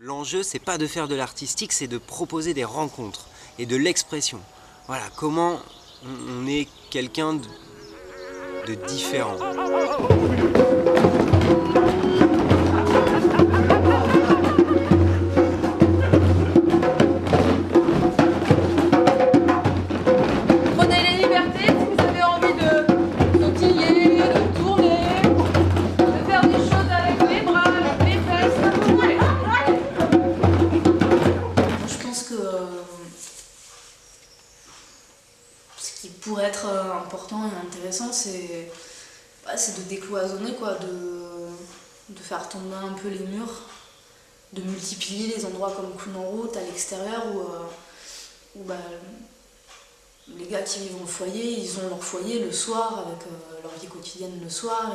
L'enjeu, c'est pas de faire de l'artistique, c'est de proposer des rencontres et de l'expression. Voilà, comment on est quelqu'un de différent. Prenez les libertés si vous avez envie de sautiller, de tourner, de faire des choses avec les bras, avec les fesses. Je pense que ce qui pourrait être important et intéressant, c'est de décloisonner, quoi, de faire tomber un peu les murs, de multiplier les endroits comme Clown en route à l'extérieur où les gars qui vivent au foyer, ils ont leur foyer le soir avec leur vie quotidienne le soir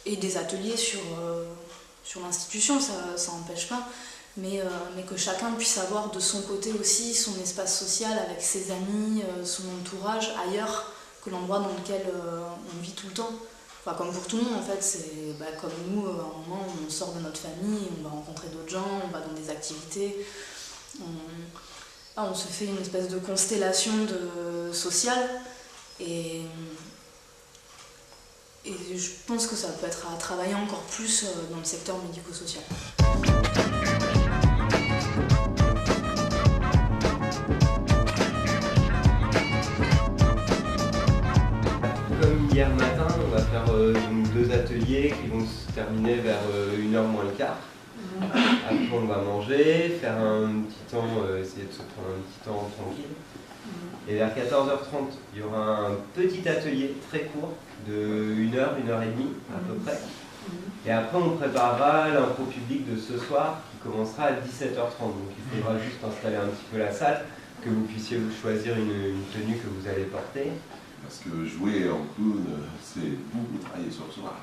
et des ateliers sur l'institution, ça n'empêche pas. Mais que chacun puisse avoir de son côté aussi son espace social avec ses amis, son entourage ailleurs que l'endroit dans lequel on vit tout le temps. Enfin, comme pour tout le monde en fait, c'est comme nous, à un moment on sort de notre famille, on va rencontrer d'autres gens, on va dans des activités, on se fait une espèce de constellation sociale et je pense que ça peut être à travailler encore plus dans le secteur médico-social. Comme hier matin, on va faire donc 2 ateliers qui vont se terminer vers 1h moins le quart. Après on va manger, faire un petit temps, essayer de se prendre un petit temps tranquille. Et vers 14h30, il y aura un petit atelier très court de 1h, 1h30 à peu près. Et après on préparera l'impro public de ce soir qui commencera à 17h30. Donc il faudra juste installer un petit peu la salle, que vous puissiez choisir une tenue que vous allez porter. Parce que jouer en clown, c'est beaucoup travailler sur soi.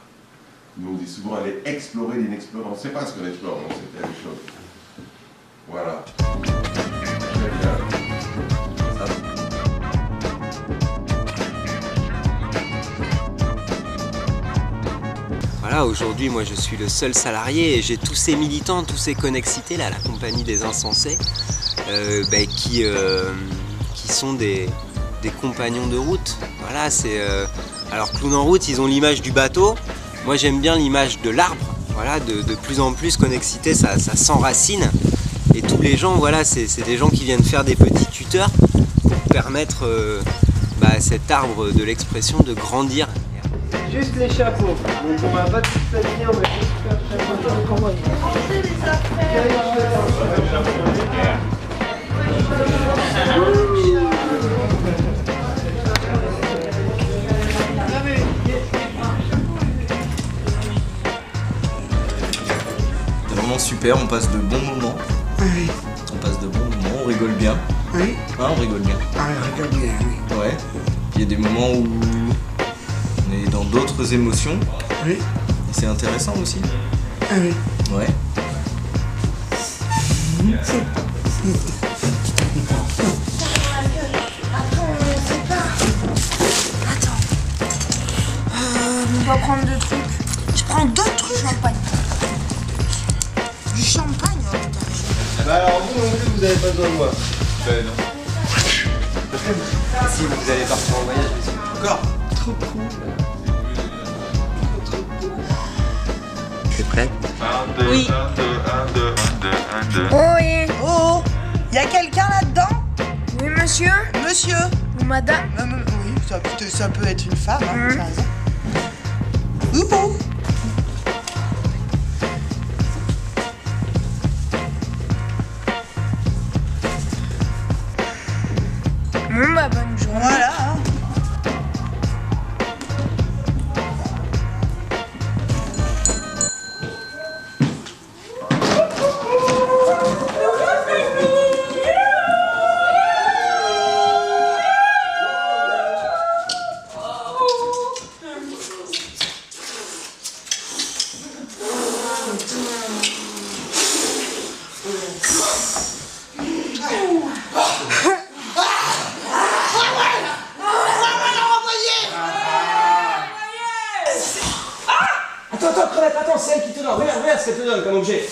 Nous on dit souvent aller explorer l'inexploré. On ne sait pas ce qu'on explore, on sait quelque chose. Voilà. Très bien. Voilà, aujourd'hui, moi je suis le seul salarié et j'ai tous ces militants, tous ces Connexités là, la compagnie des insensés, qui sont des compagnons de route. Voilà, alors Clown en route, ils ont l'image du bateau. Moi j'aime bien l'image de l'arbre. Voilà, de plus en plus Connexités, ça s'enracine. Et tous les gens, voilà, c'est des gens qui viennent faire des petits tuteurs pour permettre à cet arbre de l'expression de grandir. Juste les chapeaux. Donc on va pas tout tenir, on va juste faire chapeau. Vraiment super, on passe de bons moments. Oui. On passe de bons moments, on rigole bien. Oui. Hein, on rigole bien. Ah, regarde bien, oui. Ouais. Il y a des moments où on est dans d'autres émotions. Oui. Et c'est intéressant aussi. Ah oui. Ouais. On va prendre 2 trucs. Je prends 2 trucs champagne. Du champagne, oh, putain. Bah alors vous non plus, vous n'avez pas besoin de moi. Non. Si vous allez partir en voyage aussi. Encore. Trop cool. T'es prête? Oui. Oh oui. Oh, y a quelqu'un là-dedans? Oui, monsieur. Monsieur. Ou madame. Oui, ça peut être une femme, hein, t'as raison. Ouhou. Bon, bah, bonne journée. Voilà. Hein. Attends, crevette, attends, c'est elle qui te donne. Regarde ce qu'elle te donne comme objet.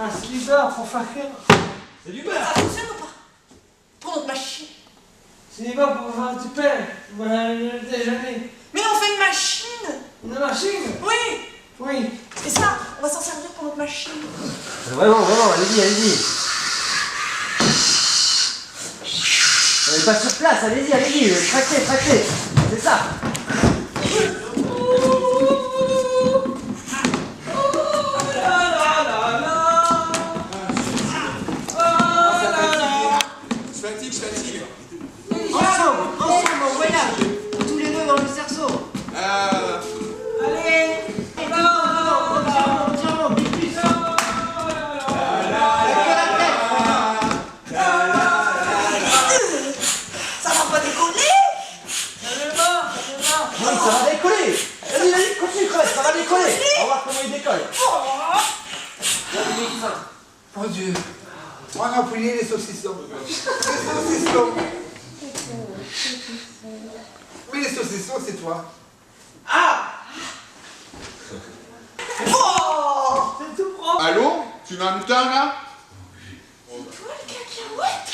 Ah, c'est du beurre, faut faire quoi? C'est du beurre. Ça fonctionne ou pas? Pour notre machine. C'est du beurre pour faire du pain. Voilà, le déjeuner. Mais on fait une machine. Une machine? Oui. Oui. Et ça, on va s'en servir pour notre machine. Vraiment, allez-y, allez-y. On n'est pas sur place, allez-y, tractez. C'est ça. Je fatigue. Ensemble, on voyage. Tous les deux dans le cerceau. Allez. Entièrement, plus. Ça va pas décoller? Oui, ça va décoller. Vas-y, continue, crevette, ça va décoller. On va voir comment il décolle. Mon Dieu, on a plié les saucissons. Les saucissons. Mais les saucissons, c'est toi. Allô? Tu m'entends là? Toi, le cacahuète?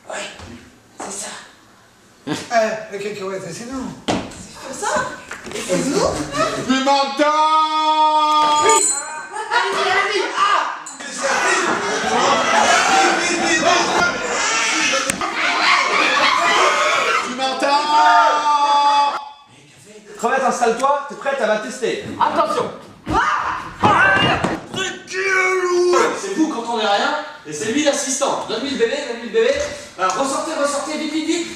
Oui, c'est ça. Les cacahuètes, c'est nous. C'est ça? Et c'est nous? Tu m'entends? Allez-y. Tu m'entends? Crevette, installe-toi, t'es prête, elle va tester. Attention. C'est vous quand on est rien, et c'est lui l'assistant. Donne-lui le bébé. Alors ressortez, vite.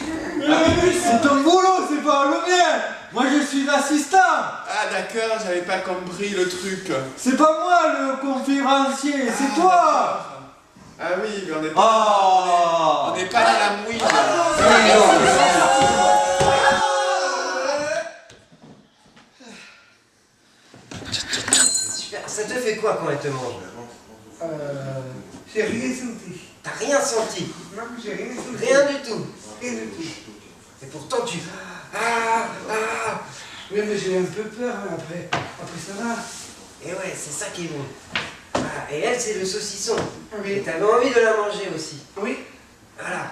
C'est ton boulot, c'est pas le mien. Moi, je suis l'assistant. Ah d'accord, j'avais pas compris le truc. C'est pas moi le conférencier, c'est toi. Ah oui, mais on n'est pas, on n'est pas dans la mouille. Super, ça te fait quoi quand elle te mange? J'ai rien senti. T'as rien senti? Non, j'ai rien senti. Rien du tout. Rien du tout. Et pourtant tu... Oui, mais j'ai un peu peur après. Après ça va. Et ouais, c'est ça qui est bon. Voilà. Et elle, c'est le saucisson. Oui. Et t'avais envie de la manger aussi. Oui. Voilà.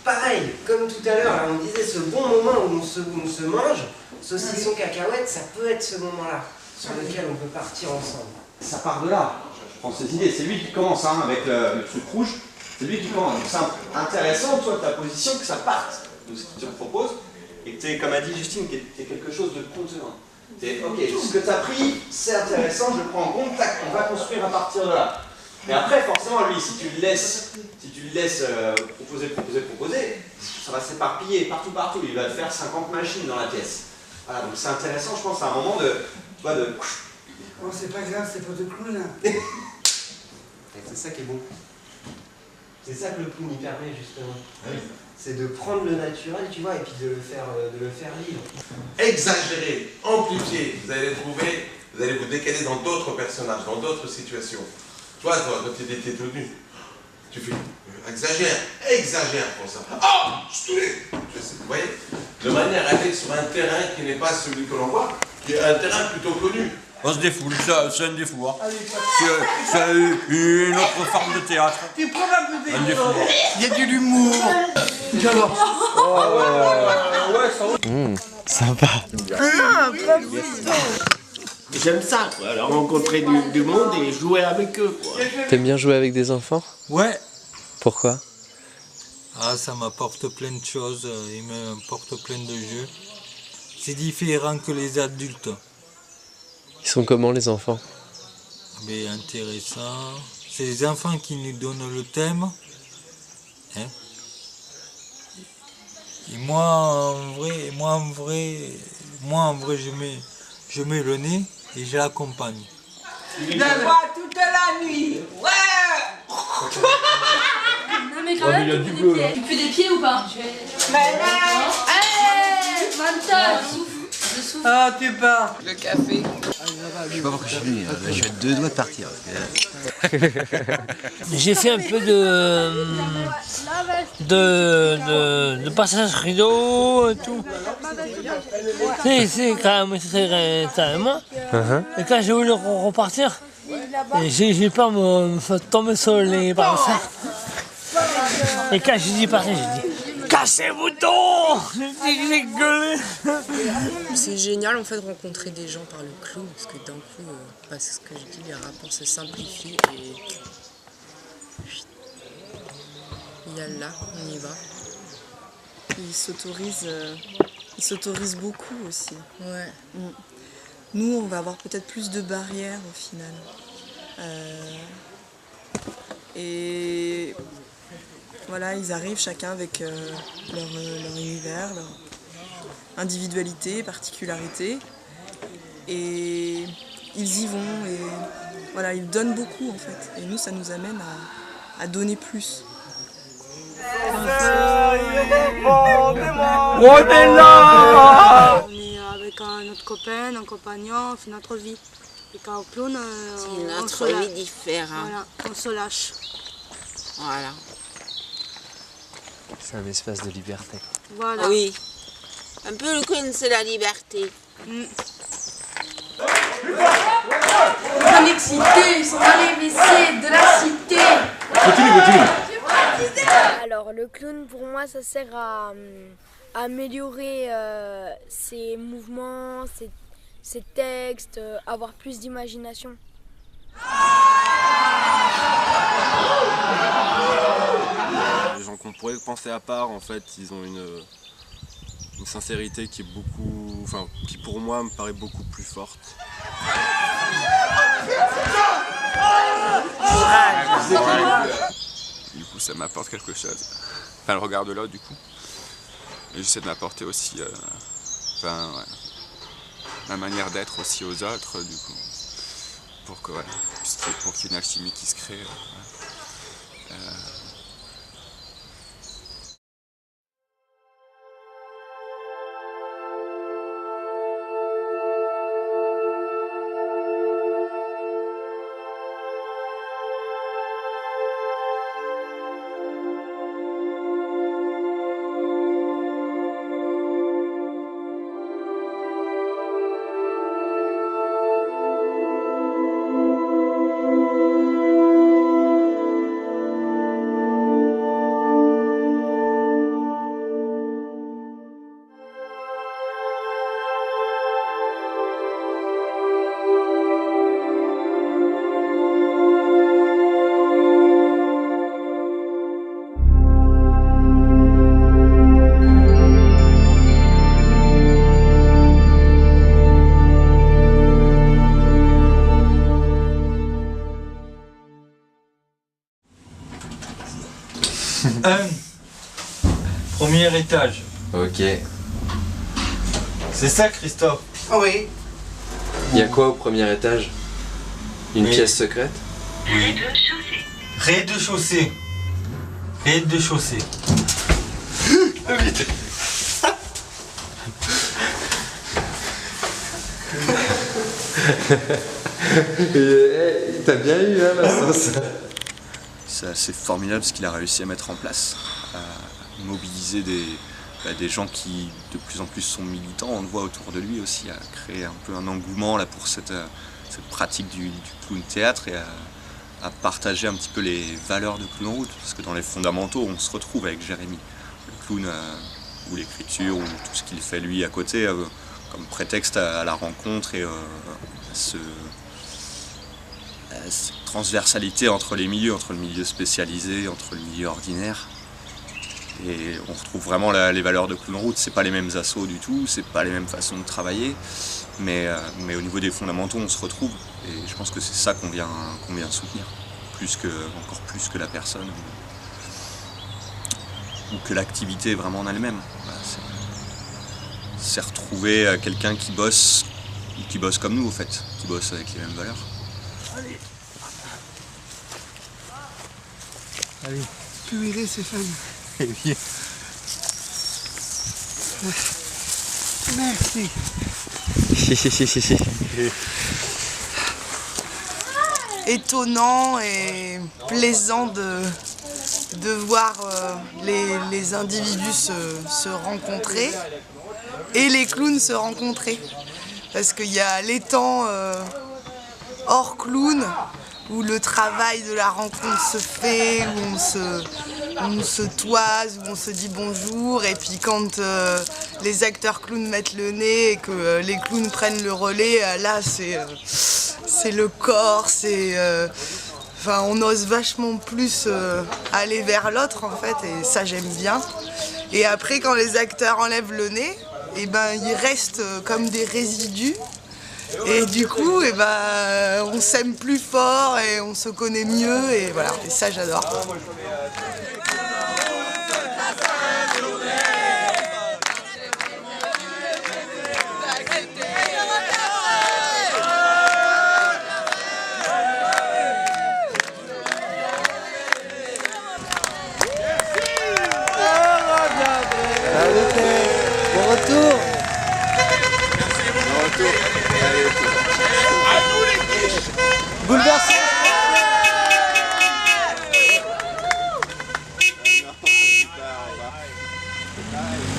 Pareil, comme tout à l'heure, on disait ce bon moment où on se mange, saucisson cacahuète, ça peut être ce moment-là, sur lequel on peut partir ensemble. Ça part de là. Je prends cette idée. C'est lui qui commence avec le truc rouge. C'est lui qui commence. Donc c'est intéressant, toi, ta position, que ça parte de ce qu'il te propose. Et que tu comme a dit Justine, que tu quelque chose de contenant. Ok, ce que tu as pris, c'est intéressant, je le prends en compte, tac, on va construire à partir de là. Mais après, forcément, lui, si tu le laisses proposer, ça va s'éparpiller partout. Il va te faire 50 machines dans la pièce. Voilà, donc c'est intéressant, je pense, à un moment Oh, c'est pas grave, c'est pas de clown. C'est ça qui est bon. C'est ça que le clown y permet, justement. Oui. C'est de prendre le naturel, tu vois, et puis de le faire vivre. Exagérer, amplifier, vous allez trouver, vous allez vous décaler dans d'autres personnages, dans d'autres situations. Tu vois, toi, quand tu étais tout nu, tu fais exagère pour ça. Oh, vous voyez, de manière à aller sur un terrain qui n'est pas celui que l'on voit, qui est un terrain plutôt connu. On se défoule, c'est un défouloir. C'est une autre forme de théâtre. Tu prends un peu Un défouloir. Il y a de l'humour. J'adore. Sympa. J'aime ça, quoi. Alors, rencontrer du monde et jouer avec eux, quoi. T'aimes bien jouer avec des enfants? Ouais. Pourquoi? Ah, ça m'apporte plein de choses, il m'apporte plein de jeux. C'est différent que les adultes. Ils sont comment les enfants? Mais intéressant. C'est les enfants qui nous donnent le thème. Hein? Et moi en vrai, je mets le nez et je l'accompagne. Je vois toute la nuit. Ouais. Non mais quand même, tu pues des pieds ou pas? Allez, menton. Ah, tu pars. Le café. Je sais pas pourquoi je suis venu, je suis à 2 doigts de partir. J'ai fait un peu de passage rideau et tout. C'est quand même très moi. Et quand j'ai voulu repartir, Et j'ai peur de me tomber sur les bras. Et quand je dis pareil, je dis cassez-vous donc. J'ai gueulé. C'est génial en fait de rencontrer des gens par le clown parce que d'un coup, c'est ce que je dis, les rapports se simplifient et yallah, on y va. Ils s'autorisent beaucoup aussi. Ouais. Nous, on va avoir peut-être plus de barrières au final. Et voilà, ils arrivent chacun avec leur univers, leur individualité, particularité. Et ils y vont et voilà, ils donnent beaucoup en fait. Et nous, ça nous amène à donner plus. On est là! On est avec notre copain, notre compagnon, on fait notre vie. Et quand on clown, c'est notre vie différente. Voilà, on se lâche. Voilà. C'est un espace de liberté. Voilà. Oui. Un peu le clown, c'est la liberté. Connexité, ils sont dans les WC de la cité. Continue. Alors le clown pour moi ça sert à améliorer ses mouvements, ses textes, avoir plus d'imagination. Les gens qu'on pourrait penser à part, en fait, ils ont une sincérité qui est beaucoup, enfin, qui pour moi me paraît beaucoup plus forte. Du coup, ça m'apporte quelque chose. Enfin, le regard de l'autre, du coup. Et j'essaie de m'apporter aussi, ma manière d'être aussi aux autres, du coup, pour qu'il y ait une alchimie qui se crée. Premier étage. Ok. C'est ça, Christophe? Oui. Il y a quoi au premier étage? Une pièce secrète? Rez-de-chaussée. Rez-de-chaussée. Vite. T'as bien eu hein, la sauce. C'est assez formidable ce qu'il a réussi à mettre en place, à mobiliser des gens qui de plus en plus sont militants, on le voit autour de lui aussi, à créer un peu un engouement là, pour cette pratique du clown théâtre et à partager un petit peu les valeurs de Clown en route, parce que dans les fondamentaux on se retrouve avec Jérémy. Le clown ou l'écriture ou tout ce qu'il fait lui à côté comme prétexte à la rencontre et cette transversalité entre les milieux, entre le milieu spécialisé, entre le milieu ordinaire. Et on retrouve vraiment les valeurs de Clown en route. C'est pas les mêmes assos du tout, c'est pas les mêmes façons de travailler, mais au niveau des fondamentaux on se retrouve. Et je pense que c'est ça qu'on vient soutenir, encore plus que la personne ou que l'activité vraiment en elle-même. Voilà, c'est retrouver quelqu'un qui bosse comme nous, en fait, qui bosse avec les mêmes valeurs. Allez. Allez. Purée, ces femmes. Eh bien. Merci. Étonnant et plaisant de voir les individus se rencontrer et les clowns se rencontrer. Parce qu'il y a l'étang hors clown où le travail de la rencontre se fait, où on se toise, où on se dit bonjour, et puis quand les acteurs clowns mettent le nez et que les clowns prennent le relais, là c'est le corps, enfin, on ose vachement plus aller vers l'autre en fait, et ça j'aime bien. Et après quand les acteurs enlèvent le nez, et ben ils restent comme des résidus. Et du coup, on s'aime plus fort et on se connaît mieux, et voilà, et ça j'adore. Bon retour. Bouleversé. Bye.